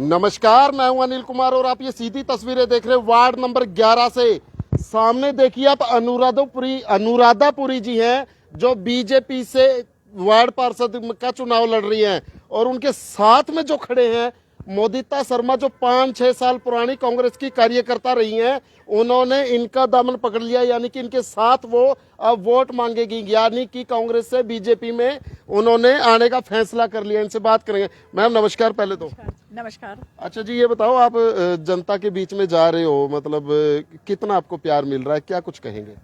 नमस्कार, मैं हूं अनिल कुमार और आप ये सीधी तस्वीरें देख रहे हैं वार्ड नंबर 11 से। सामने देखिए आप अनुराधापुरी जी हैं जो बीजेपी से वार्ड पार्षद का चुनाव लड़ रही हैं और उनके साथ में जो खड़े हैं मोदिता शर्मा जो 5-6 साल पुरानी कांग्रेस की कार्यकर्ता रही हैं, उन्होंने इनका दामन पकड़ लिया, यानी कि इनके साथ वो अब वोट मांगेगी, यानी कि कांग्रेस से बीजेपी में उन्होंने आने का फैसला कर लिया। इनसे बात करेंगे। मैम नमस्कार। पहले तो नमस्कार। अच्छा जी, ये बताओ आप जनता के बीच में जा रहे हो, मतलब कितना आपको प्यार मिल रहा है, क्या कुछ कहेंगे?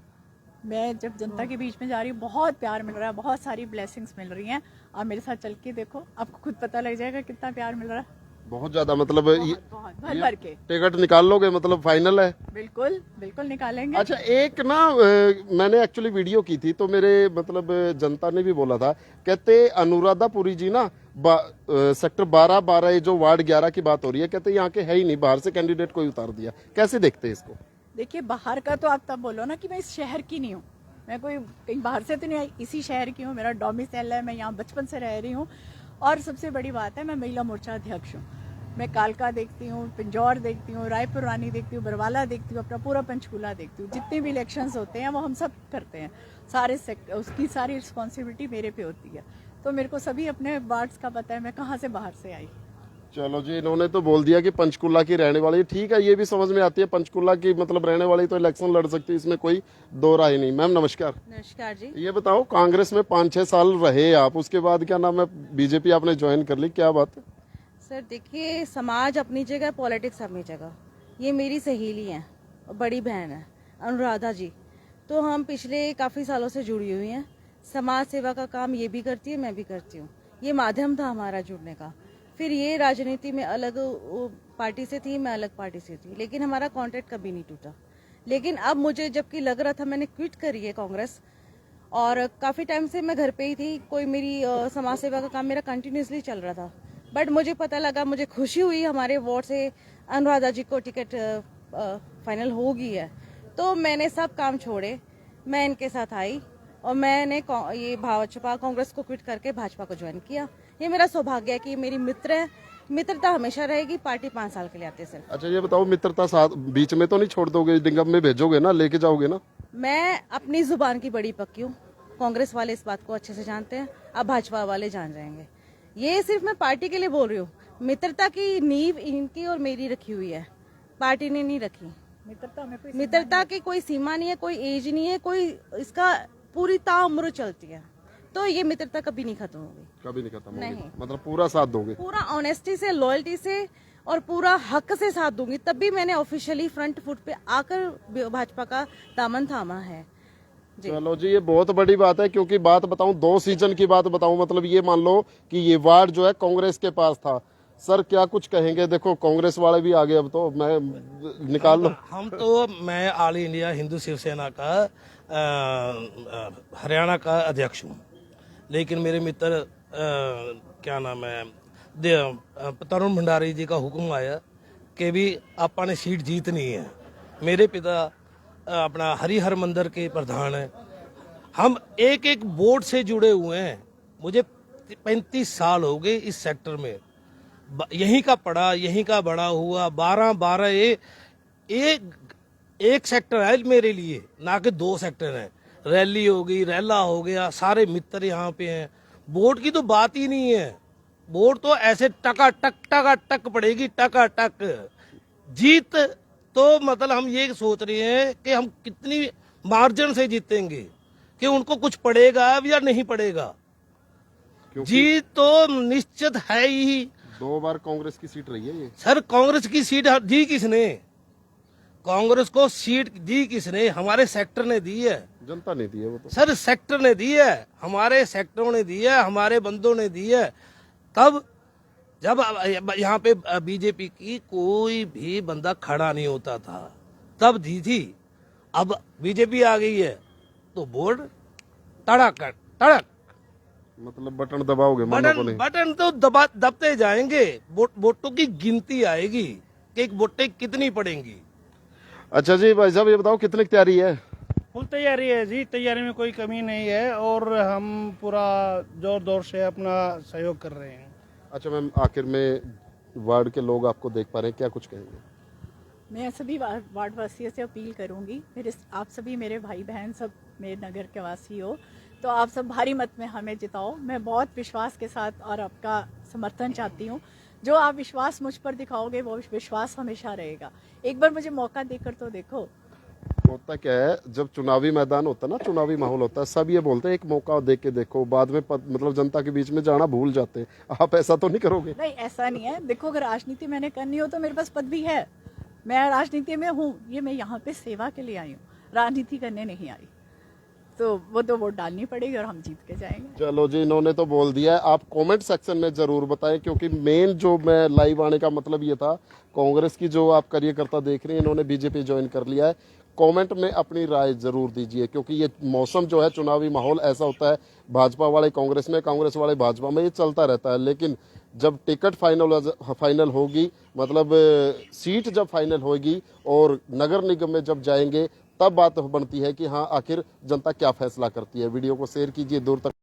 मैं जब जनता के बीच में जा रही हूँ बहुत प्यार मिल रहा है, बहुत सारी ब्लेसिंग्स मिल रही हैं। आप मेरे साथ चल के देखो, आपको खुद पता लग जाएगा कितना प्यार मिल रहा है। बहुत ज्यादा, मतलब बहुत भर भर के टिकट निकाल लोगे, मतलब फाइनल है? बिल्कुल बिल्कुल निकालेंगे। अच्छा, एक ना मैंने एक्चुअली वीडियो की थी तो मेरे मतलब जनता ने भी बोला था, कहते अनुराधापुरी जी ना सेक्टर 12 ये जो वार्ड 11 की बात हो रही है, कहते यहाँ के है ही नहीं, बाहर से कैंडिडेट कोई उतार दिया। कैसे देखते हैं इसको? देखिए, बाहर का तो आप तब बोलो ना कि मैं इस शहर की नहीं हूँ, मैं कोई कहीं बाहर से तो नहीं आई, इसी शहर की हूँ, मेरा डोमिसाइल है, मैं यहाँ बचपन से रह रही हूँ। और सबसे बड़ी बात है, मैं महिला मोर्चा अध्यक्ष हूँ। मैं कालका देखती हूँ, पिंजौर देखती हूँ, रायपुर रानी देखती हूँ, बरवाला देखती हूँ, अपना पूरा पंचकूला देखती हूँ। जितने भी इलेक्शंस होते हैं वो हम सब करते हैं, सारे उसकी सारी रिस्पॉन्सिबिलिटी मेरे पे होती है। तो मेरे को सभी अपने वार्ड्स का पता है, मैं कहाँ से बाहर से आई। चलो जी, इन्होंने तो बोल दिया कि पंचकुला की रहने वाली, ठीक है, ये भी समझ में आती है, पंचकुला की मतलब रहने वाली तो इलेक्शन लड़ सकती है, इसमें कोई दो राय नहीं। मैम नमस्कार। नमस्कार जी। ये बताओ, कांग्रेस में 5-6 साल रहे आप, उसके बाद क्या नाम है बीजेपी आपने ज्वाइन कर ली, क्या बात है? सर देखिए, समाज अपनी जगह, पॉलिटिक्स अपनी जगह। ये मेरी सहेली है, बड़ी बहन है अनुराधा जी। तो हम पिछले काफ़ी सालों से जुड़ी हुई हैं। समाज सेवा का काम ये भी करती है, मैं भी करती हूँ। ये माध्यम था हमारा जुड़ने का। फिर ये राजनीति में अलग पार्टी से थी, मैं अलग पार्टी से थी, लेकिन हमारा कॉन्ट्रैक्ट कभी नहीं टूटा। लेकिन अब मुझे जबकि लग रहा था मैंने क्विट करी है कांग्रेस, और काफ़ी टाइम से मैं घर पे ही थी, कोई मेरी समाज सेवा का काम मेरा कंटिन्यूसली चल रहा था। बट मुझे पता लगा, मुझे खुशी हुई हमारे वार्ड से अनुराधा जी को टिकट फाइनल हो गई है, तो मैंने सब काम छोड़े, मैं इनके साथ आई और मैंने ये भाजपा कांग्रेस को क्विट करके भाजपा को ज्वाइन किया। ये मेरा सौभाग्य है कि ये मेरी मित्र है। मित्रता हमेशा रहेगी। पार्टी 5 साल के लिए आते सर। अच्छा ये बताओ, मित्रता साथ बीच में तो नहीं छोड़ दोगे, डिंगम में भेजोगे ना, लेके जाओगे ना? मैं अपनी जुबान की बड़ी पक्की हूँ। कांग्रेस वाले इस बात को अच्छे से जानते हैं, अब भाजपा वाले जान जाएंगे। ये सिर्फ मैं पार्टी के लिए बोल रही हूँ। मित्रता की नींव इनकी और मेरी रखी हुई है, पार्टी ने नहीं रखी। मित्रता की कोई सीमा नहीं है, कोई एज नहीं है, कोई इसका पूरी ताउम्र चलती है। तो ये मित्रता कभी नहीं खत्म होगी, कभी नहीं खत्म होगी। नहीं। मतलब पूरा साथ दोगे? पूरा ऑनेस्टी से, लॉयल्टी से और पूरा हक से साथ दूंगी। तब भी मैंने ऑफिशियली फ्रंट फुट पे आकर भाजपा का दामन थामा है जी। चलो जी, ये बहुत बड़ी बात है, क्योंकि बात बताऊं, 2 सीजन की बात बताऊं, मतलब ये मान लो कि ये वार्ड जो है कांग्रेस के पास था। सर क्या कुछ कहेंगे? देखो कांग्रेस वाले भी आ गए, अब तो मैं निकाल लो। मैं ऑल इंडिया हिंदू शिवसेना का हरियाणा का अध्यक्ष हूँ, लेकिन मेरे मित्र क्या नाम है तरुण भंडारी जी का हुक्म आया कि भी आपा ने सीट जीतनी है। मेरे पिता अपना हरिहर मंदिर के प्रधान हैं। हम एक एक बोर्ड से जुड़े हुए हैं। मुझे 35 साल हो गए इस सेक्टर में, यहीं का पढ़ा, यहीं का बड़ा हुआ। 12 एक सेक्टर है मेरे लिए, ना कि 2 सेक्टर हैं। रैली हो गई, रैला हो गया, सारे मित्र यहाँ पे हैं। वोट की तो बात ही नहीं है। वोट तो ऐसे टका टक पड़ेगी, टका टक। जीत तो मतलब हम ये सोच रहे हैं कि हम कितनी मार्जिन से जीतेंगे, कि उनको कुछ पड़ेगा या नहीं पड़ेगा। जीत तो निश्चित है ही। 2 बार कांग्रेस की सीट रही है ये। सर कांग्रेस की सीट दी किसने? कांग्रेस को सीट दी किसने? हमारे सेक्टर ने दी है। जनता ने दी है वो तो। सर सेक्टर ने दी है, हमारे सेक्टरों ने दी है, हमारे बंदों ने दी है। तब जब यहाँ पे बीजेपी की कोई भी बंदा खड़ा नहीं होता था, तब दी थी। अब बीजेपी आ गई है तो बोर्ड तड़क तड़क, मतलब बटन दबाओगे? बटन तो दबते जाएंगे। वोटों की गिनती आएगी कि एक वोटें कितनी पड़ेंगी। अच्छा जी भाई साहब, ये बताओ कितनी तैयारी है? फुल तैयारी है जी, तैयारी में कोई कमी नहीं है और हम पूरा जोर शोर से अपना सहयोग कर रहे हैं। अच्छा मैम, आखिर में वार्ड के लोग आपको देख पा रहे हैं, क्या कुछ कहेंगे? मैं सभी वार्ड वासियों से अपील करूंगी, आप सभी मेरे भाई बहन सब मेरे नगर के वासी हो, तो आप सब भारी मत में हमें जिताओ। मैं बहुत विश्वास के साथ और आपका समर्थन चाहती हूँ। जो आप विश्वास मुझ पर दिखाओगे वो विश्वास हमेशा रहेगा। एक बार मुझे मौका देकर तो देखो। होता क्या है, जब चुनावी मैदान होता है ना, चुनावी माहौल होता है, सब ये बोलते हैं एक मौका दे के देखो, बाद में मतलब जनता के बीच में जाना भूल जाते हैं। आप ऐसा तो नहीं करोगे? नहीं, ऐसा नहीं है। देखो, अगर राजनीति मैंने करनी हो तो मेरे पास पद भी है, मैं राजनीति में हूँ। ये मैं यहाँ पे सेवा के लिए आई हूँ, राजनीति करने नहीं आई। तो वो तो वोट डालनी पड़ेगी और हम जीत के जाएंगे। चलो जी, इन्होंने तो बोल दिया है। आप कमेंट सेक्शन में जरूर बताएं, क्योंकि मेन जो मैं लाइव आने का मतलब ये था, कांग्रेस की जो आप कार्यकर्ता देख रहे हैं, इन्होंने बीजेपी ज्वाइन कर लिया है। कमेंट में अपनी राय जरूर दीजिए, क्योंकि ये मौसम जो है, चुनावी माहौल ऐसा होता है, भाजपा वाले कांग्रेस में, कांग्रेस वाले भाजपा में, ये चलता रहता है। लेकिन जब टिकट फाइनल होगी, मतलब सीट जब फाइनल होगी और नगर निगम में जब जाएंगे, तब बात बनती है कि हाँ, आखिर जनता क्या फैसला करती है। वीडियो को शेयर कीजिए दूर तक।